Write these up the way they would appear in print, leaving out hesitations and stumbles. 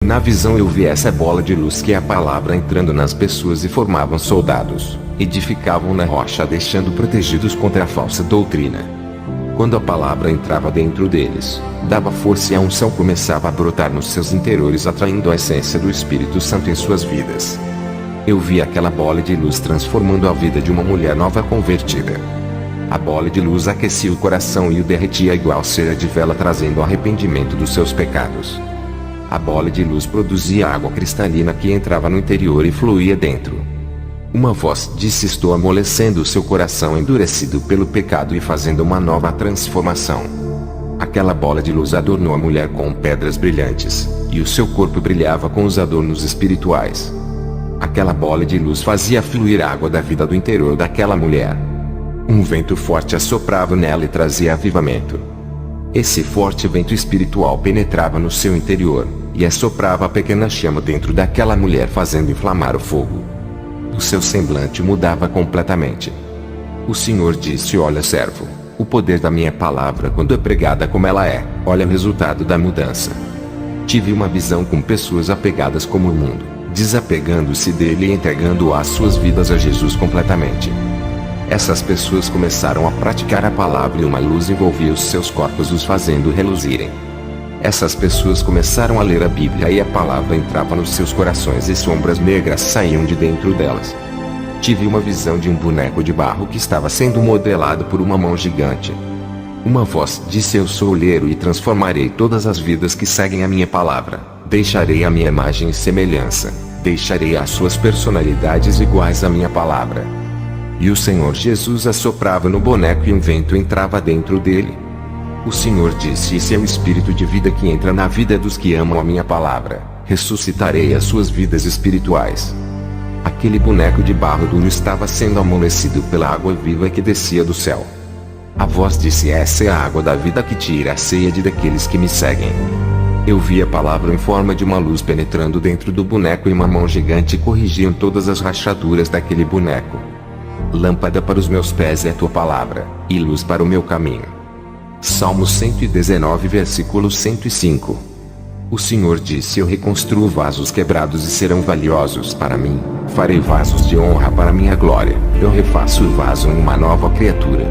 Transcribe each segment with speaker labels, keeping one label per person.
Speaker 1: Na visão eu vi essa bola de luz que é a palavra entrando nas pessoas e formavam soldados, edificavam na rocha deixando protegidos contra a falsa doutrina. Quando a palavra entrava dentro deles, dava força e a unção começava a brotar nos seus interiores atraindo a essência do Espírito Santo em suas vidas. Eu vi aquela bola de luz transformando a vida de uma mulher nova convertida. A bola de luz aquecia o coração e o derretia igual cera de vela trazendo arrependimento dos seus pecados. A bola de luz produzia água cristalina que entrava no interior e fluía dentro. Uma voz disse: estou amolecendo o seu coração endurecido pelo pecado e fazendo uma nova transformação. Aquela bola de luz adornou a mulher com pedras brilhantes, e o seu corpo brilhava com os adornos espirituais. Aquela bola de luz fazia fluir a água da vida do interior daquela mulher. Um vento forte assoprava nela e trazia avivamento. Esse forte vento espiritual penetrava no seu interior, e assoprava a pequena chama dentro daquela mulher fazendo inflamar o fogo. O seu semblante mudava completamente. O Senhor disse: olha, servo, o poder da minha palavra quando é pregada como ela é, olha o resultado da mudança. Tive uma visão com pessoas apegadas como o mundo, desapegando-se dele e entregando as suas vidas a Jesus completamente. Essas pessoas começaram a praticar a palavra e uma luz envolvia os seus corpos os fazendo reluzirem. Essas pessoas começaram a ler a Bíblia e a palavra entrava nos seus corações e sombras negras saíam de dentro delas. Tive uma visão de um boneco de barro que estava sendo modelado por uma mão gigante. Uma voz disse: eu sou o olheiro e transformarei todas as vidas que seguem a minha palavra. Deixarei a minha imagem e semelhança. Deixarei as suas personalidades iguais à minha palavra. E o Senhor Jesus assoprava no boneco e um vento entrava dentro dele. O Senhor disse: esse é o espírito de vida que entra na vida dos que amam a minha palavra. Ressuscitarei as suas vidas espirituais. Aquele boneco de barro duro estava sendo amolecido pela água viva que descia do céu. A voz disse: essa é a água da vida que tira a sede daqueles que me seguem. Eu vi a palavra em forma de uma luz penetrando dentro do boneco e uma mão gigante corrigiam todas as rachaduras daquele boneco. Lâmpada para os meus pés é a tua palavra, e luz para o meu caminho. Salmo 119 versículo 105. O Senhor disse: eu reconstruo vasos quebrados e serão valiosos para mim. Farei vasos de honra para minha glória. Eu refaço o vaso em uma nova criatura.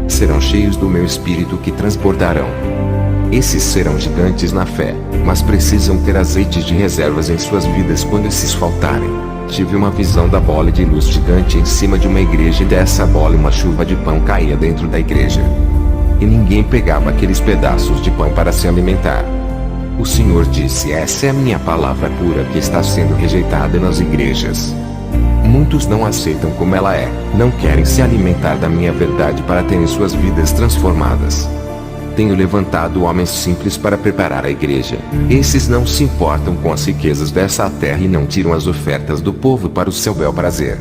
Speaker 1: Serão cheios do meu espírito que transbordarão. Esses serão gigantes na fé, mas precisam ter azeites de reservas em suas vidas quando esses faltarem. Tive uma visão da bola de luz gigante em cima de uma igreja e dessa bola uma chuva de pão caía dentro da igreja. E ninguém pegava aqueles pedaços de pão para se alimentar. O Senhor disse: essa é a minha palavra pura que está sendo rejeitada nas igrejas. Muitos não aceitam como ela é, não querem se alimentar da minha verdade para terem suas vidas transformadas. Tenho levantado homens simples para preparar a igreja. Esses não se importam com as riquezas dessa terra e não tiram as ofertas do povo para o seu bel prazer.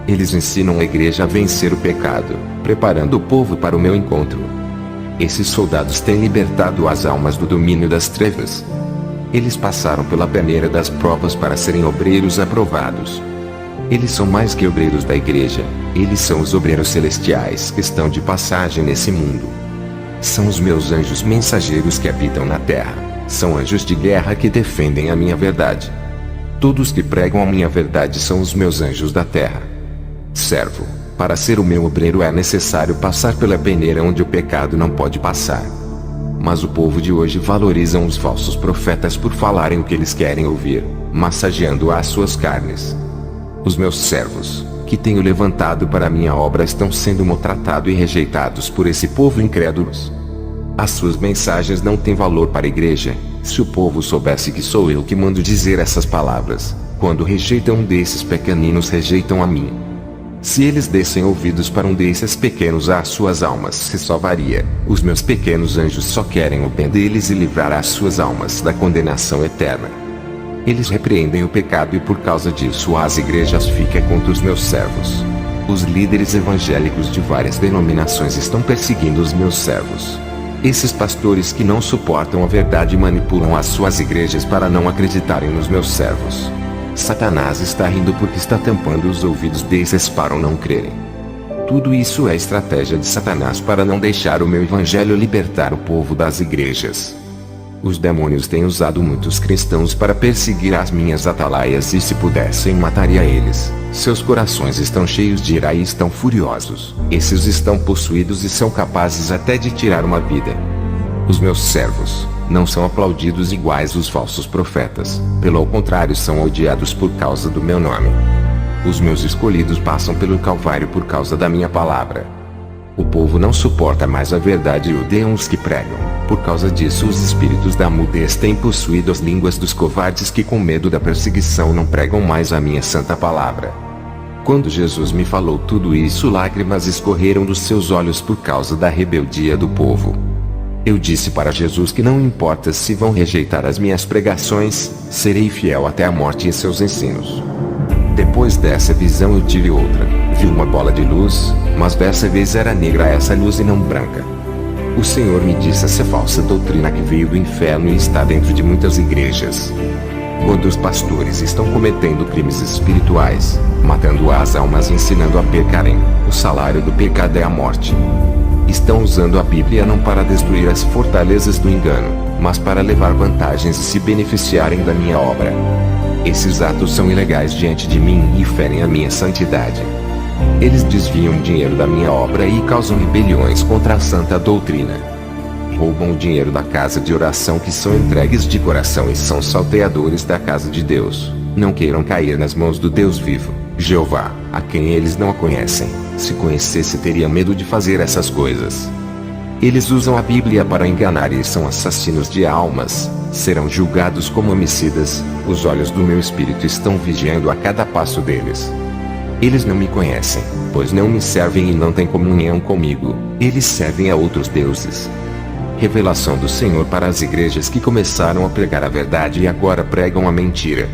Speaker 1: Eles ensinam a igreja a vencer o pecado, preparando o povo para o meu encontro. Esses soldados têm libertado as almas do domínio das trevas. Eles passaram pela peneira das provas para serem obreiros aprovados. Eles são mais que obreiros da igreja, eles são os obreiros celestiais que estão de passagem nesse mundo. São os meus anjos mensageiros que habitam na terra, são anjos de guerra que defendem a minha verdade. Todos que pregam a minha verdade são os meus anjos da terra. Servo, para ser o meu obreiro é necessário passar pela peneira onde o pecado não pode passar. Mas o povo de hoje valorizam os falsos profetas por falarem o que eles querem ouvir, massageando as suas carnes. Os meus servos, que tenho levantado para a minha obra, estão sendo maltratados e rejeitados por esse povo incrédulos. As suas mensagens não têm valor para a igreja. Se o povo soubesse que sou eu que mando dizer essas palavras, quando rejeitam um desses pequeninos, rejeitam a mim. Se eles dessem ouvidos para um desses pequenos, as suas almas se salvaria. Os meus pequenos anjos só querem o bem deles e livrar as suas almas da condenação eterna. Eles repreendem o pecado e por causa disso as igrejas ficam contra os meus servos. Os líderes evangélicos de várias denominações estão perseguindo os meus servos. Esses pastores que não suportam a verdade manipulam as suas igrejas para não acreditarem nos meus servos. Satanás está rindo porque está tampando os ouvidos desses para não crerem. Tudo isso é estratégia de Satanás para não deixar o meu evangelho libertar o povo das igrejas. Os demônios têm usado muitos cristãos para perseguir as minhas atalaias e se pudessem mataria eles. Seus corações estão cheios de ira e estão furiosos. Esses estão possuídos e são capazes até de tirar uma vida. Os meus servos não são aplaudidos iguais os falsos profetas. Pelo contrário, são odiados por causa do meu nome. Os meus escolhidos passam pelo Calvário por causa da minha palavra. O povo não suporta mais a verdade e odeiam os que pregam. Por causa disso, os espíritos da mudez têm possuído as línguas dos covardes que, com medo da perseguição, não pregam mais a minha santa palavra. Quando Jesus me falou tudo isso, lágrimas escorreram dos seus olhos por causa da rebeldia do povo. Eu disse para Jesus que não importa se vão rejeitar as minhas pregações, serei fiel até a morte em seus ensinos. Depois dessa visão eu tive outra. Vi uma bola de luz, mas dessa vez era negra essa luz e não branca. O Senhor me disse essa falsa doutrina que veio do inferno e está dentro de muitas igrejas. Quando os pastores estão cometendo crimes espirituais, matando as almas e ensinando a pecarem, o salário do pecado é a morte. Estão usando a Bíblia não para destruir as fortalezas do engano, mas para levar vantagens e se beneficiarem da minha obra. Esses atos são ilegais diante de mim e ferem a minha santidade. Eles desviam o dinheiro da minha obra e causam rebeliões contra a santa doutrina. Roubam o dinheiro da casa de oração que são entregues de coração e são salteadores da casa de Deus. Não queiram cair nas mãos do Deus vivo, Jeová, a quem eles não conhecem. Se conhecesse, teria medo de fazer essas coisas. Eles usam a Bíblia para enganar e são assassinos de almas. Serão julgados como homicidas. Os olhos do meu espírito estão vigiando a cada passo deles. Eles não me conhecem, pois não me servem e não têm comunhão comigo. Eles servem a outros deuses. Revelação do Senhor para as igrejas que começaram a pregar a verdade e agora pregam a mentira.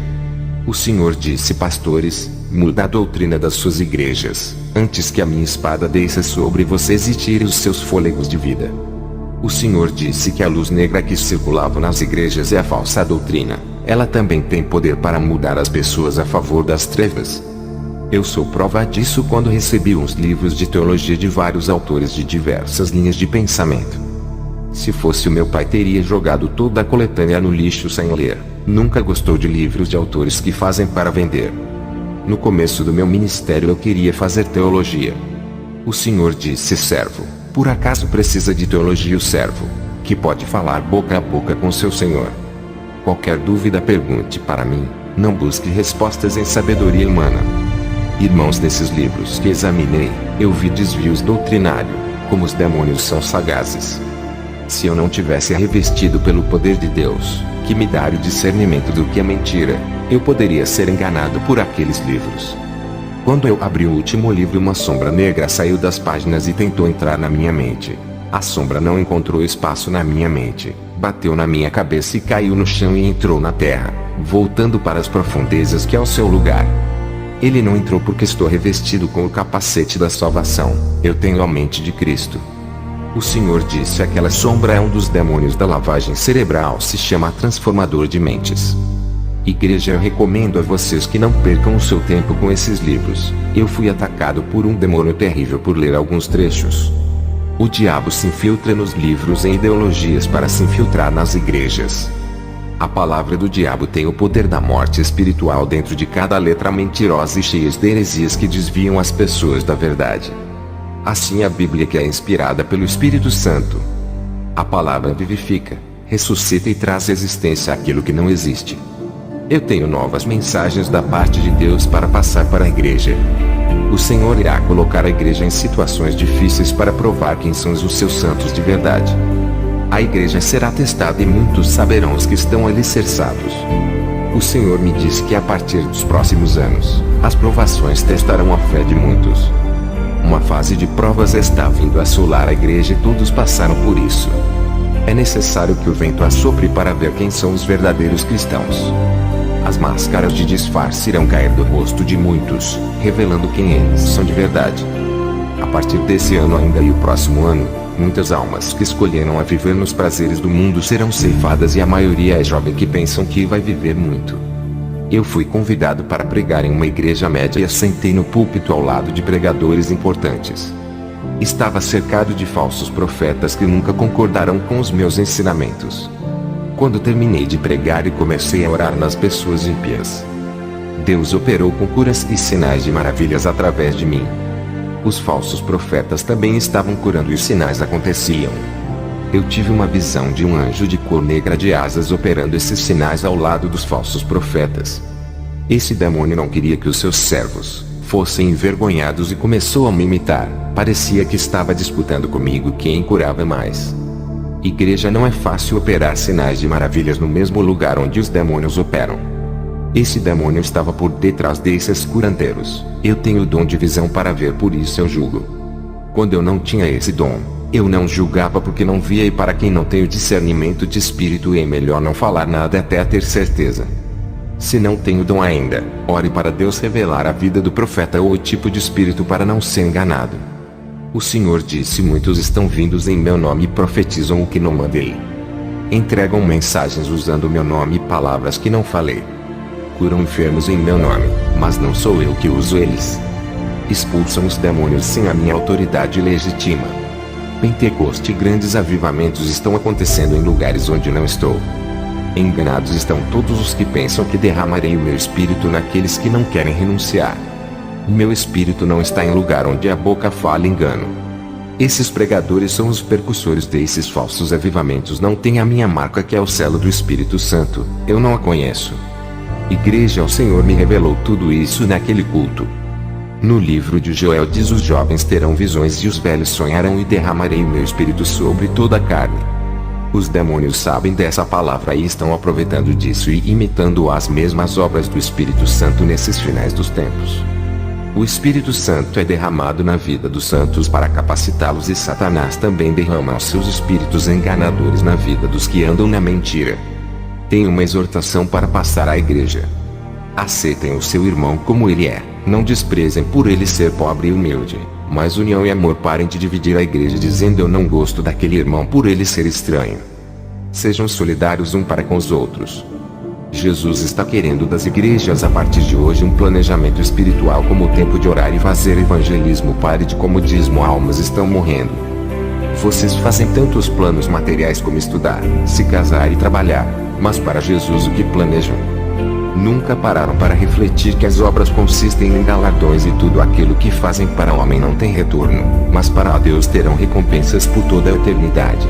Speaker 1: O Senhor disse: pastores, muda a doutrina das suas igrejas, antes que a minha espada desça sobre vocês e tire os seus fôlegos de vida. O Senhor disse que a luz negra que circulava nas igrejas é a falsa doutrina. Ela também tem poder para mudar as pessoas a favor das trevas. Eu sou prova disso quando recebi uns livros de teologia de vários autores de diversas linhas de pensamento. Se fosse o meu pai, teria jogado toda a coletânea no lixo sem ler. Nunca gostou de livros de autores que fazem para vender. No começo do meu ministério eu queria fazer teologia. O Senhor disse: servo, por acaso precisa de teologia o servo, que pode falar boca a boca com seu Senhor? Qualquer dúvida pergunte para mim, não busque respostas em sabedoria humana. Irmãos, nesses livros que examinei, eu vi desvios doutrinários, como os demônios são sagazes. Se eu não tivesse revestido pelo poder de Deus, que me dá o discernimento do que é mentira, eu poderia ser enganado por aqueles livros. Quando eu abri o último livro, uma sombra negra saiu das páginas e tentou entrar na minha mente. A sombra não encontrou espaço na minha mente, bateu na minha cabeça e caiu no chão e entrou na terra, voltando para as profundezas que é o seu lugar. Ele não entrou porque estou revestido com o capacete da salvação. Eu tenho a mente de Cristo. O Senhor disse: aquela sombra é um dos demônios da lavagem cerebral, se chama transformador de mentes. Igreja, eu recomendo a vocês que não percam o seu tempo com esses livros. Eu fui atacado por um demônio terrível por ler alguns trechos. O diabo se infiltra nos livros e ideologias para se infiltrar nas igrejas. A palavra do diabo tem o poder da morte espiritual dentro de cada letra mentirosa e cheias de heresias que desviam as pessoas da verdade. Assim a Bíblia, que é inspirada pelo Espírito Santo. A palavra vivifica, ressuscita e traz existência àquilo que não existe. Eu tenho novas mensagens da parte de Deus para passar para a igreja. O Senhor irá colocar a igreja em situações difíceis para provar quem são os seus santos de verdade. A igreja será testada e muitos saberão os que estão alicerçados. O Senhor me disse que a partir dos próximos anos, as provações testarão a fé de muitos. Uma fase de provas está vindo assolar a igreja e todos passaram por isso. É necessário que o vento assopre para ver quem são os verdadeiros cristãos. As máscaras de disfarce irão cair do rosto de muitos, revelando quem eles são de verdade. A partir desse ano ainda e o próximo ano, muitas almas que escolheram a viver nos prazeres do mundo serão ceifadas e a maioria é jovem que pensam que vai viver muito. Eu fui convidado para pregar em uma igreja média e assentei no púlpito ao lado de pregadores importantes. Estava cercado de falsos profetas que nunca concordaram com os meus ensinamentos. Quando terminei de pregar e comecei a orar nas pessoas ímpias, Deus operou com curas e sinais de maravilhas através de mim. Os falsos profetas também estavam curando e os sinais aconteciam. Eu tive uma visão de um anjo de cor negra de asas operando esses sinais ao lado dos falsos profetas. Esse demônio não queria que os seus servos fossem envergonhados e começou a me imitar. Parecia que estava disputando comigo quem curava mais. Igreja, não é fácil operar sinais de maravilhas no mesmo lugar onde os demônios operam. Esse demônio estava por detrás desses curandeiros. Eu tenho o dom de visão para ver, por isso eu julgo. Quando eu não tinha esse dom, eu não julgava porque não via, e para quem não tem o discernimento de espírito é melhor não falar nada até ter certeza. Se não tem o dom ainda, ore para Deus revelar a vida do profeta ou o tipo de espírito para não ser enganado. O Senhor disse: muitos estão vindos em meu nome e profetizam o que não mandei. Entregam mensagens usando meu nome e palavras que não falei. Curam enfermos em meu nome, mas não sou eu que uso eles. Expulsam os demônios sem a minha autoridade legítima. Pentecoste e grandes avivamentos estão acontecendo em lugares onde não estou. Enganados estão todos os que pensam que derramarei o meu espírito naqueles que não querem renunciar. O meu espírito não está em lugar onde a boca fala engano. Esses pregadores são os percussores desses falsos avivamentos. Não tem a minha marca, que é o selo do Espírito Santo. Eu não a conheço. Igreja, o Senhor me revelou tudo isso naquele culto. No livro de Joel diz: os jovens terão visões e os velhos sonharão, e derramarei o meu espírito sobre toda a carne. Os demônios sabem dessa palavra e estão aproveitando disso e imitando as mesmas obras do Espírito Santo nesses finais dos tempos. O Espírito Santo é derramado na vida dos santos para capacitá-los, e Satanás também derrama os seus espíritos enganadores na vida dos que andam na mentira. Tenho uma exortação para passar à igreja. Aceitem o seu irmão como ele é, não desprezem por ele ser pobre e humilde, mas união e amor. Parem de dividir a igreja dizendo: eu não gosto daquele irmão por ele ser estranho. Sejam solidários um para com os outros. Jesus está querendo das igrejas a partir de hoje um planejamento espiritual, como o tempo de orar e fazer evangelismo. Pare de comodismo, almas estão morrendo. Vocês fazem tantos planos materiais como estudar, se casar e trabalhar, mas para Jesus o que planejam? Nunca pararam para refletir que as obras consistem em galardões, e tudo aquilo que fazem para o homem não tem retorno, mas para Deus terão recompensas por toda a eternidade.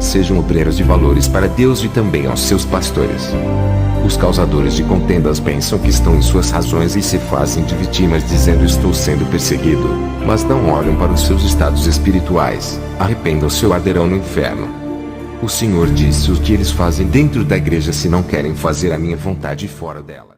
Speaker 1: Sejam obreiros de valores para Deus e também aos seus pastores. Os causadores de contendas pensam que estão em suas razões e se fazem de vítimas dizendo: estou sendo perseguido, mas não olham para os seus estados espirituais. Arrependam-se ou arderão no inferno. O Senhor disse: o que eles fazem dentro da igreja se não querem fazer a minha vontade fora dela.